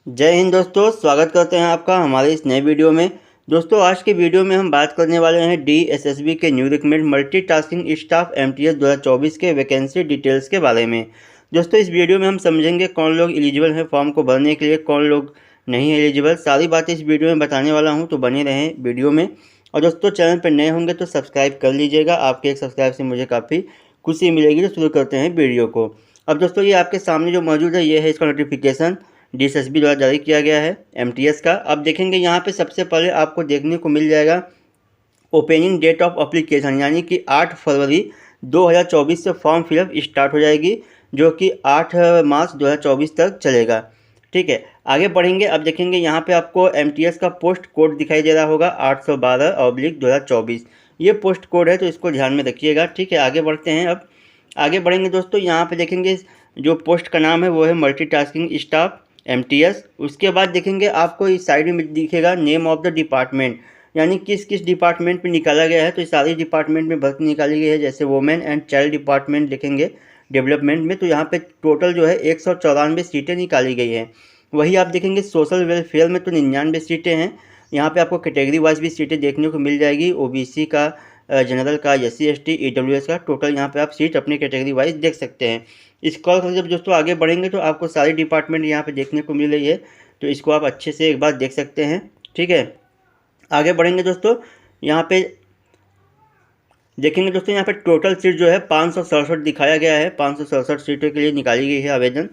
जय हिंद दोस्तों, स्वागत करते हैं आपका हमारे इस नए वीडियो में। दोस्तों आज के वीडियो में हम बात करने वाले हैं DSSB के new recruitment multitasking staff MTS 2024 के वैकेंसी डिटेल्स के बारे में। दोस्तों इस वीडियो में हम समझेंगे कौन लोग एलिजिबल हैं फॉर्म को भरने के लिए, कौन लोग नहीं है एलिजिबल। सारी बातें इस वीडियो में बताने वाला हूँ, तो बने रहें वीडियो में। और दोस्तों चैनल पर नए होंगे तो सब्सक्राइब कर लीजिएगा, आपके एक सब्सक्राइब से मुझे काफ़ी खुशी मिलेगी। तो शुरू करते हैं वीडियो को। अब दोस्तों ये आपके सामने जो मौजूद है ये है इसका नोटिफिकेशन DSSB द्वारा जारी किया गया है MTS का। अब देखेंगे यहाँ पे सबसे पहले आपको देखने को मिल जाएगा ओपनिंग डेट ऑफ अप्लीकेशन, यानी कि 8 फरवरी 2024 से फॉर्म फिलअप स्टार्ट हो जाएगी, जो कि 8 मार्च 2024 तक चलेगा। ठीक है, आगे बढ़ेंगे। अब देखेंगे यहाँ पे आपको MTS का पोस्ट कोड दिखाई दे रहा होगा 812/2024। ये पोस्ट कोड है, तो इसको ध्यान में रखिएगा। ठीक है, आगे बढ़ते हैं। अब आगे बढ़ेंगे दोस्तों, यहाँ पे देखेंगे जो पोस्ट का नाम है वो है मल्टीटास्किंग स्टाफ MTS। उसके बाद देखेंगे आपको इस साइड में दिखेगा नेम ऑफ द डिपार्टमेंट, यानी किस किस डिपार्टमेंट में निकाला गया है। तो इस सारी डिपार्टमेंट में भर्ती निकाली गई है, जैसे वुमेन एंड चाइल्ड डिपार्टमेंट देखेंगे डेवलपमेंट में, तो यहाँ पे टोटल जो है 194 सीटें निकाली गई हैं। वही आप देखेंगे सोशल वेलफेयर में तो 99 सीटें हैं। यहाँ पे आपको कैटेगरी वाइज भी सीटें देखने को मिल जाएगी, OBC का, जनरल का, SC ST EWS का। टोटल यहाँ पे आप सीट अपनी कैटेगरी वाइज देख सकते हैं। स्क्रॉल करके जब दोस्तों आगे बढ़ेंगे तो आपको सारी डिपार्टमेंट यहाँ पे देखने को मिल रही है, तो इसको आप अच्छे से एक बार देख सकते हैं। ठीक है, आगे बढ़ेंगे दोस्तों। यहाँ पे देखेंगे दोस्तों, यहाँ पे टोटल सीट जो है 567 दिखाया गया है। 567 सीटों के लिए निकाली गई है आवेदन।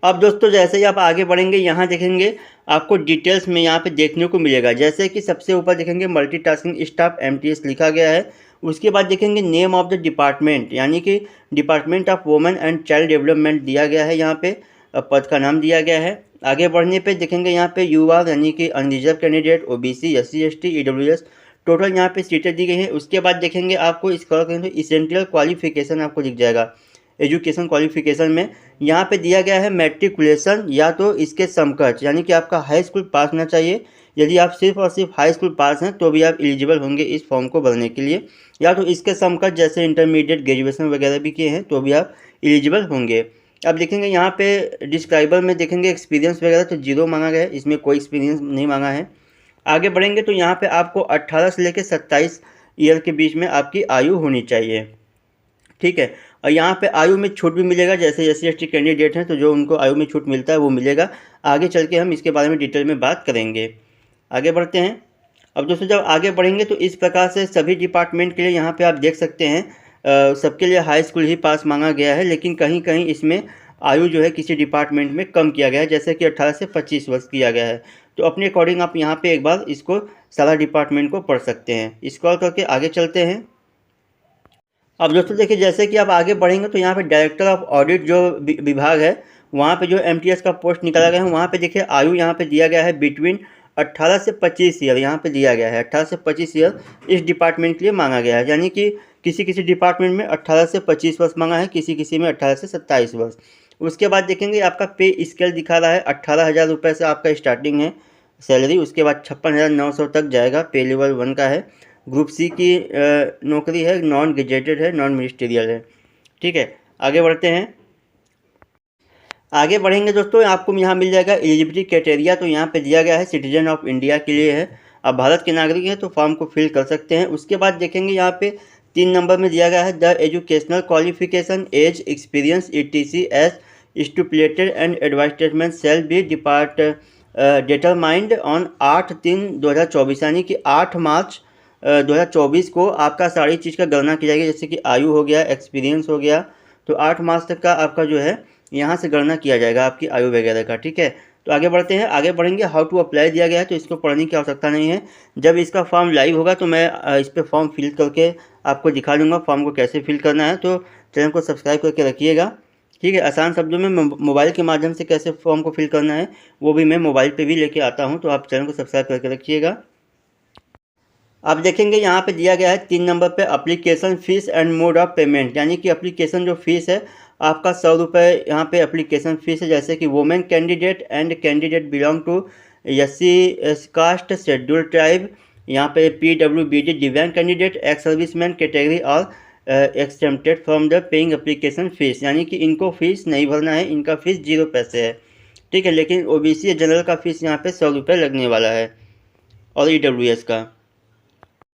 अब दोस्तों जैसे ही आप आगे बढ़ेंगे यहाँ देखेंगे आपको डिटेल्स में यहाँ पे देखने को मिलेगा, जैसे कि सबसे ऊपर देखेंगे मल्टीटास्किंग स्टाफ MTS लिखा गया है। उसके बाद देखेंगे नेम ऑफ द डिपार्टमेंट, यानी कि department of women and child development दिया गया है। यहाँ पे पद का नाम दिया गया है। आगे बढ़ने पे देखेंगे यहाँ पे UR यानी कि unreserve candidate, OBC SC ST EWS। Total यहाँ पे सीटें दी गई हैं। उसके बाद देखेंगे आपको स्क्रॉल करेंगे तो इसेंशियल क्वालिफिकेशन आपको दिख जाएगा। एजुकेशन क्वालिफिकेशन में यहाँ पे दिया गया है मैट्रिकुलेशन या तो इसके समकक्ष, यानी कि आपका हाई स्कूल पास होना चाहिए। यदि आप सिर्फ और सिर्फ हाई स्कूल पास हैं तो भी आप एलिजिबल होंगे इस फॉर्म को भरने के लिए, या तो इसके समकक्ष जैसे इंटरमीडिएट ग्रेजुएशन वगैरह भी किए हैं तो भी आप एलिजिबल होंगे। अब देखेंगे यहाँ पे डिस्क्राइबर में देखेंगे एक्सपीरियंस वगैरह तो 0 मांगा गया है, इसमें कोई एक्सपीरियंस नहीं मांगा है। आगे बढ़ेंगे तो यहाँ पे आपको 18 से लेकर 27 ईयर के बीच में आपकी आयु होनी चाहिए। ठीक है, और यहाँ पे आयु में छूट भी मिलेगा, जैसे SC ST कैंडिडेट हैं तो जो उनको आयु में छूट मिलता है वो मिलेगा। आगे चल के हम इसके बारे में डिटेल में बात करेंगे। आगे बढ़ते हैं। अब दोस्तों जब आगे बढ़ेंगे तो इस प्रकार से सभी डिपार्टमेंट के लिए यहाँ पे आप देख सकते हैं सबके लिए हाई स्कूल ही पास मांगा गया है, लेकिन कहीं कहीं इसमें आयु जो है किसी डिपार्टमेंट में कम किया गया है, जैसे कि 18 से 25 वर्ष किया गया है। तो अपने अकॉर्डिंग आप यहाँ पे एक बार इसको सारा डिपार्टमेंट को पढ़ सकते हैं। स्क्रॉल करके आगे चलते हैं। अब दोस्तों देखिए, जैसे कि आप आगे बढ़ेंगे तो यहाँ पे डायरेक्टर ऑफ ऑडिट जो विभाग है वहाँ पे जो MTS का पोस्ट निकाला गया है, वहाँ पे देखिए आयु यहाँ पे दिया गया है बिटवीन 18 से 25 ईयर यहाँ पे दिया गया है। 18 से 25 ईयर इस डिपार्टमेंट के लिए मांगा गया है, यानी कि किसी किसी डिपार्टमेंट में 18 से 25 वर्ष मांगा है, किसी किसी में 18 से 27 वर्ष। उसके बाद देखेंगे आपका पे स्केल दिखा रहा है 18,000 रुपये से आपका स्टार्टिंग है सैलरी। उसके बाद 56,900 तक जाएगा, पे लेवल 1 का है। ग्रुप C की नौकरी है, नॉन गेजेटेड है, नॉन मिनिस्टीरियल है। ठीक है, आगे बढ़ते हैं। आगे बढ़ेंगे दोस्तों, आपको यहाँ मिल जाएगा एलिजिबिलिटी क्राइटेरिया। तो यहाँ पे दिया गया है सिटीजन ऑफ इंडिया के लिए है, आप भारत के नागरिक हैं तो फॉर्म को फिल कर सकते हैं। उसके बाद देखेंगे यहाँ पे 3 नंबर में दिया गया है the educational qualification as experience ETC as stipulated and advertisement shall be determined on 8/3/2024, यानी कि 8 मार्च 2024 को आपका सारी चीज़ का गणना की जाएगी, जैसे कि आयु हो गया, एक्सपीरियंस हो गया। तो 8 मार्च तक का आपका जो है यहाँ से गणना किया जाएगा आपकी आयु वगैरह का। ठीक है, तो आगे बढ़ते हैं। आगे बढ़ेंगे, हाउ टू अप्लाई दिया गया है, तो इसको पढ़ने की आवश्यकता नहीं है। जब इसका फॉर्म लाइव होगा तो मैं इस पर फॉर्म फिल करके आपको दिखा दूँगा फॉर्म को कैसे फिल करना है। तो चैनल को सब्सक्राइब करके रखिएगा। ठीक है, आसान शब्दों में मोबाइल के माध्यम से कैसे फॉर्म को फिल करना है वो भी मैं मोबाइल पर भी लेके आता हूँ, तो आप चैनल को सब्सक्राइब करके रखिएगा। आप देखेंगे यहाँ पे दिया गया है 3 नंबर पे application fees and mode of payment, यानी कि एप्लीकेशन जो फीस है आपका 100 रुपये यहाँ पे एप्लीकेशन फीस है। जैसे कि women candidate and candidate belong to SC caste schedule tribe, यहाँ पे PWBD दिव्यांग कैंडिडेट, एक्स सर्विसमैन कैटेगरी और exempted from the paying application fees, यानी कि इनको फीस नहीं भरना है, इनका फीस 0 पैसे है, ठीक है। लेकिन ओबीसी या जनरल का फीस यहाँ पे 100 रुपये लगने वाला है, और ईडब्ल्यूएस का।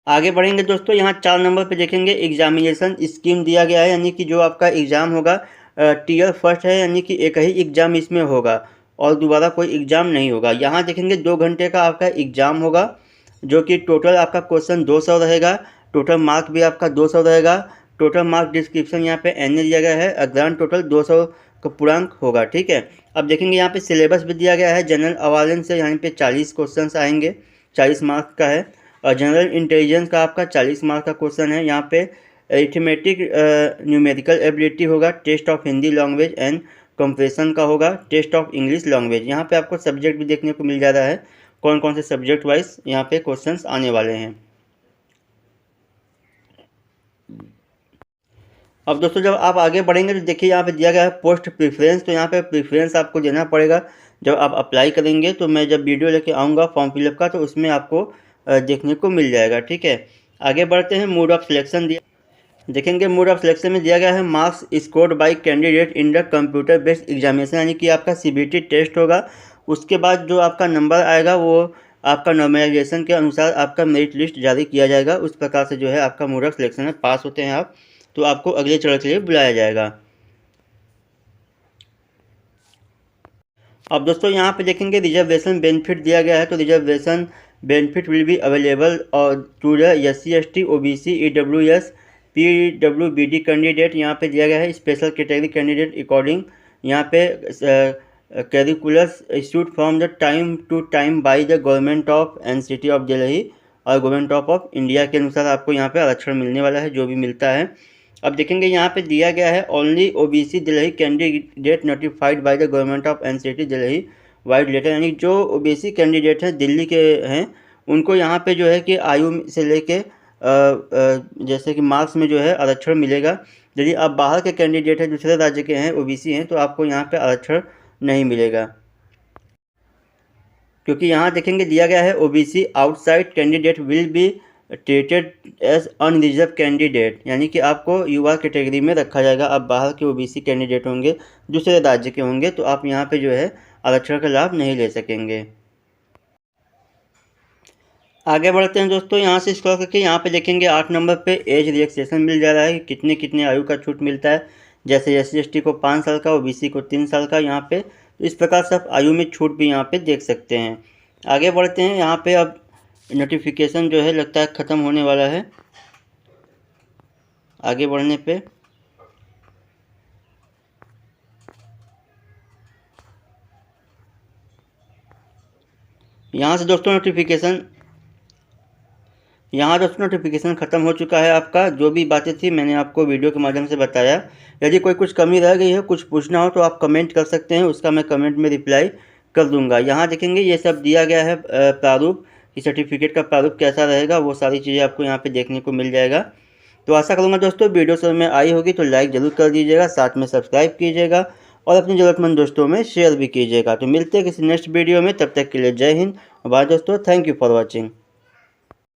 आगे बढ़ेंगे दोस्तों, यहाँ 4 नंबर पे देखेंगे एग्जामिनेशन स्कीम दिया गया है, यानी कि जो आपका एग्ज़ाम होगा टीयर फर्स्ट है, यानी कि एक ही एग्ज़ाम इसमें होगा और दोबारा कोई एग्ज़ाम नहीं होगा। यहाँ देखेंगे 2 घंटे का आपका एग्ज़ाम होगा, जो कि टोटल आपका क्वेश्चन 200 रहेगा, टोटल मार्क भी आपका 200 रहेगा। टोटल मार्क डिस्क्रिप्शन यहाँ पे एन दिया गया है, ग्रांड टोटल 200 का पूर्णांक होगा, ठीक है। अब देखेंगे यहाँ पे सिलेबस भी दिया गया है। जनरल अवेयरनेस से यहाँ पे 40 क्वेश्चन आएंगे, 40 मार्क्स का है। और जनरल इंटेलिजेंस का आपका 40 मार्क्स का क्वेश्चन है। यहाँ पे अरिथमेटिक न्यूमेरिकल एबिलिटी होगा, test of Hindi language and comprehension का होगा, टेस्ट ऑफ इंग्लिश लैंग्वेज। यहाँ पे आपको सब्जेक्ट भी देखने को मिल जा रहा है, कौन कौन से सब्जेक्ट वाइज यहाँ पे क्वेश्चंस आने वाले हैं। अब दोस्तों जब आप आगे बढ़ेंगे तो देखिए यहाँ पे दिया गया है पोस्ट प्रेफरेंस। तो यहाँ पे प्रेफरेंस आपको देना पड़ेगा जब आप अप्लाई करेंगे। तो मैं जब वीडियो लेके आऊँगा फॉर्म फिलअप का, तो उसमें आपको देखने को मिल जाएगा, ठीक है। आगे बढ़ते हैं, मोड ऑफ सिलेक्शन दिया देखेंगे। मोड ऑफ सिलेक्शन में दिया गया है marks scored by candidate in the computer based examination, यानी कि आपका सीबीटी टेस्ट होगा। उसके बाद जो आपका नंबर आएगा वो आपका नॉर्मलाइजेशन के अनुसार आपका मेरिट लिस्ट जारी किया जाएगा। उस प्रकार से जो है आपका मोड ऑफ सिलेक्शन में पास होते हैं आप, तो आपको अगले चरण के लिए बुलाया जाएगा। अब दोस्तों यहाँ पे देखेंगे रिजर्वेशन बेनिफिट दिया गया है। तो reservation benefit will be available और to the SC ST OBC EWS PWBD candidate. यहाँ पे दिया गया है स्पेशल कैटेगरी कैंडिडेट अकॉर्डिंग यहाँ पे circulars issued from the time to time by the government of NCT of Delhi और गवर्नमेंट ऑफ इंडिया के अनुसार आपको यहाँ पे आरक्षण मिलने वाला है, जो भी मिलता है। अब देखेंगे यहाँ पे दिया गया है only OBC Delhi candidate notified by the government of NCT Delhi vide letter, यानी जो OBC कैंडिडेट हैं दिल्ली के हैं उनको यहाँ पे जो है कि आयु से लेके जैसे कि मार्क्स में जो है आरक्षण मिलेगा। यदि आप बाहर के कैंडिडेट हैं, दूसरे राज्य के हैं, OBC हैं, तो आपको यहाँ पे आरक्षण नहीं मिलेगा, क्योंकि यहाँ देखेंगे दिया गया है OBC outside candidate will be treated as unreserve candidate, यानी कि आपको युवा कैटेगरी में रखा जाएगा। आप बाहर के OBC कैंडिडेट होंगे, दूसरे राज्य के होंगे, तो आप यहाँ पे जो है आरक्षण का लाभ नहीं ले सकेंगे। आगे बढ़ते हैं दोस्तों, यहाँ से स्क्रॉल करके यहाँ पे देखेंगे 8 नंबर पे एज रिलैक्सेशन मिल जा रहा है कि कितने कितने आयु का छूट मिलता है। जैसे SC ST को 5 साल का, OBC को 3 साल का यहाँ पे। तो इस प्रकार से आप आयु में छूट भी यहाँ पे देख सकते हैं। आगे बढ़ते हैं, यहाँ पे अब नोटिफिकेशन जो है लगता है ख़त्म होने वाला है। आगे बढ़ने पे यहाँ से दोस्तों नोटिफिकेशन ख़त्म हो चुका है आपका। जो भी बातें थी मैंने आपको वीडियो के माध्यम से बताया। यदि कोई कुछ कमी रह गई है, कुछ पूछना हो, तो आप कमेंट कर सकते हैं, उसका मैं कमेंट में रिप्लाई कर दूंगा। यहाँ देखेंगे ये सब दिया गया है प्रारूप कि सर्टिफिकेट का प्रारूप कैसा रहेगा, वो सारी चीज़ें आपको यहाँ पे देखने को मिल जाएगा। तो आशा करूँगा दोस्तों वीडियो समझ में आई होगी, तो लाइक ज़रूर कर दीजिएगा, साथ में सब्सक्राइब कीजिएगा और अपने ज़रूरतमंद दोस्तों में शेयर भी कीजिएगा। तो मिलते हैं किसी नेक्स्ट वीडियो में, तब तक के लिए जय हिंद। बाय दोस्तों, थैंक यू फॉर वॉचिंग।